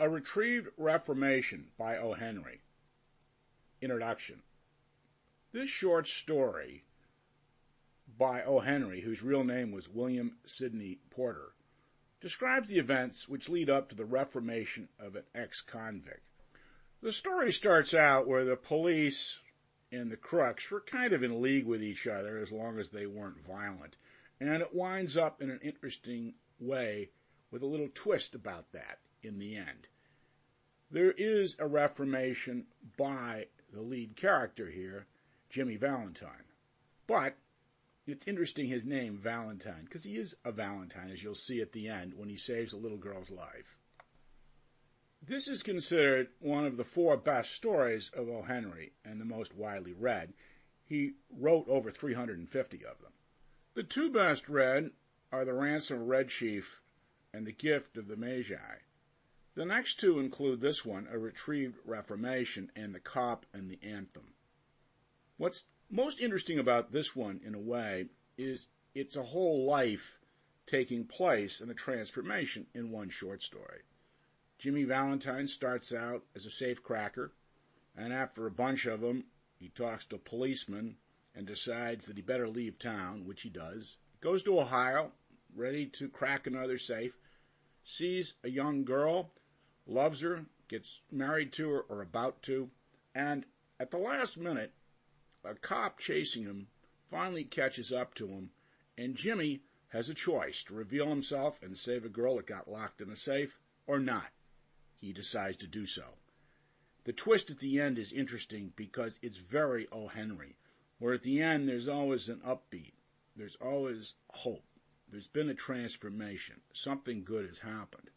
A Retrieved Reformation by O. Henry. Introduction. This short story by O. Henry, whose real name was William Sidney Porter, describes the events which lead up to the reformation of an ex-convict. The story starts out where the police and the crooks were kind of in league with each other as long as they weren't violent, and it winds up in an interesting way with a little twist about that in the end. There is a reformation by the lead character here, Jimmy Valentine. But it's interesting his name, Valentine, because he is a Valentine, as you'll see at the end when he saves a little girl's life. This is considered one of the 4 best stories of O. Henry and the most widely read. He wrote over 350 of them. The 2 best read are The Ransom of Red Chief and The Gift of the Magi. The next 2 include this one, A Retrieved Reformation, and The Cop and the Anthem. What's most interesting about this one, in a way, is it's a whole life taking place in a transformation in one short story. Jimmy Valentine starts out as a safecracker, and after a bunch of them, he talks to a policeman and decides that he better leave town, which he does. Goes to Ohio, ready to crack another safe, sees a young girl, loves her, gets married to her or about to, and at the last minute, a cop chasing him finally catches up to him, and Jimmy has a choice to reveal himself and save a girl that got locked in a safe or not. He decides to do so. The twist at the end is interesting because it's very O. Henry, where at the end there's always an upbeat. There's always hope. There's been a transformation. Something good has happened.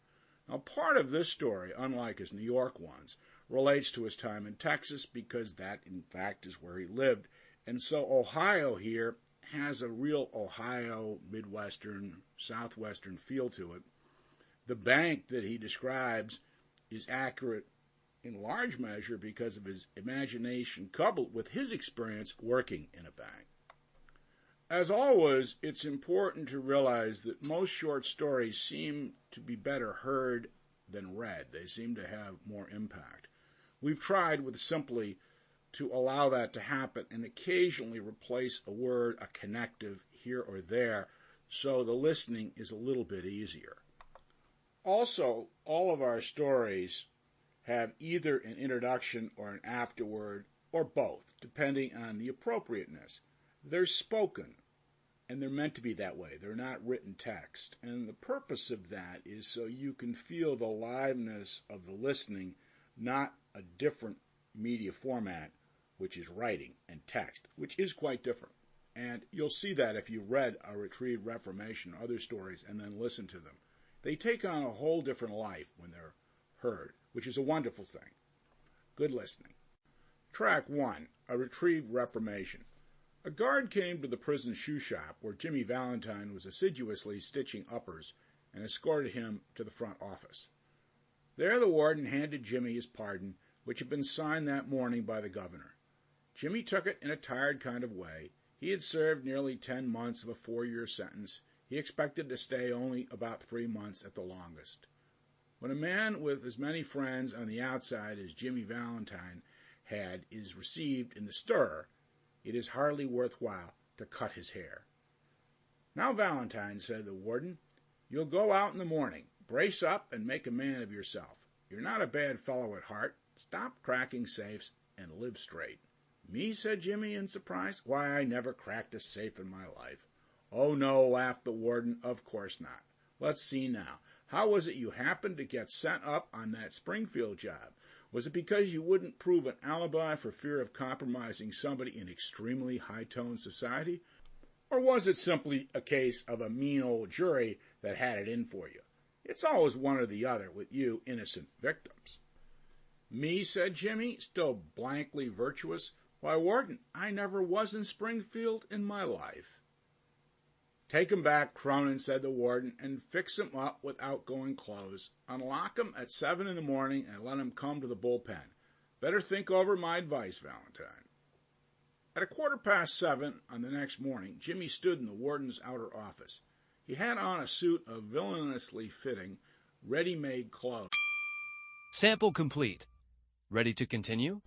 Now, part of this story, unlike his New York ones, relates to his time in Texas because that, in fact, is where he lived. And so Ohio here has a real Ohio, Midwestern, Southwestern feel to it. The bank that he describes is accurate in large measure because of his imagination coupled with his experience working in a bank. As always, it's important to realize that most short stories seem to be better heard than read. They seem to have more impact. We've tried with simply to allow that to happen and occasionally replace a word, a connective here or there, so the listening is a little bit easier. Also, all of our stories have either an introduction or an afterword, or both, depending on the appropriateness. They're spoken, and they're meant to be that way. They're not written text. And the purpose of that is so you can feel the liveness of the listening, not a different media format, which is writing and text, which is quite different. And you'll see that if you read A Retrieved Reformation or other stories and then listen to them. They take on a whole different life when they're heard, which is a wonderful thing. Good listening. Track 1, A Retrieved Reformation. A guard came to the prison shoe shop where Jimmy Valentine was assiduously stitching uppers and escorted him to the front office. There the warden handed Jimmy his pardon, which had been signed that morning by the governor. Jimmy took it in a tired kind of way. He had served nearly 10 months of a 4-year sentence. He expected to stay only about 3 months at the longest. When a man with as many friends on the outside as Jimmy Valentine had is received in the stir, it is hardly worthwhile to cut his hair. Now, Valentine, said the warden, you'll go out in the morning. Brace up and make a man of yourself. You're not a bad fellow at heart. Stop cracking safes and live straight. Me, said Jimmy in surprise. Why, I never cracked a safe in my life. Oh, no, laughed the warden, of course not. Let's see now. How was it you happened to get sent up on that Springfield job? Was it because you wouldn't prove an alibi for fear of compromising somebody in extremely high-toned society? Or was it simply a case of a mean old jury that had it in for you? It's always one or the other with you innocent victims. Me, said Jimmy, still blankly virtuous. Why, warden, I never was in Springfield in my life. Take him back, Cronin, said the warden, and fix him up with outgoing clothes. Unlock him at 7 in the morning and let him come to the bullpen. Better think over my advice, Valentine. At 7:15 on the next morning, Jimmy stood in the warden's outer office. He had on a suit of villainously fitting, ready-made clothes. Sample complete. Ready to continue?